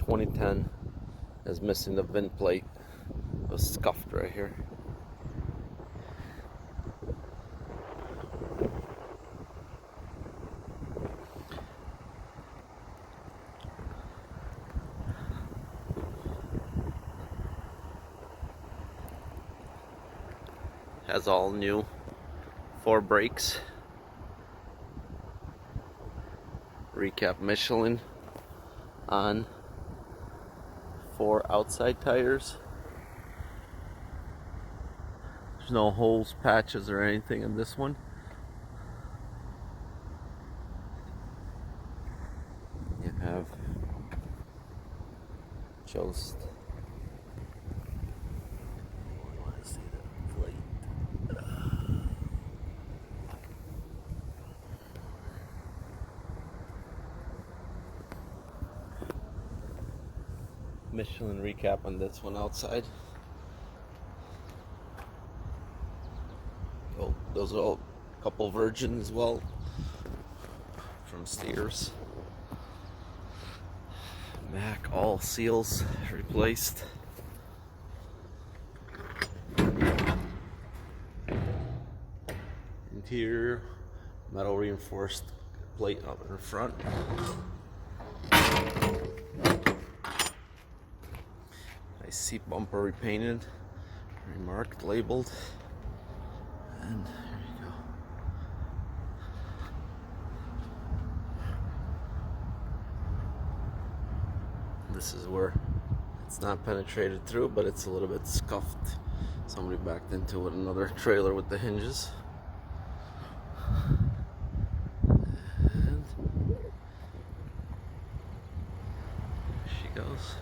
2010 is missing the VIN plate. It was scuffed right here. Has all new 4 brakes. Recap Michelin on 4 outside tires. There's no holes, patches, or anything in this one. You have just Michelin recap on this one outside. Oh, those are all a couple virgin as well from steers. Mac, all seals replaced. Interior metal reinforced plate up in the front. Nice seat bumper repainted, remarked, labeled, and there you go. This is where it's not penetrated through, but it's a little bit scuffed. Somebody backed into it, another trailer with the hinges. And she goes.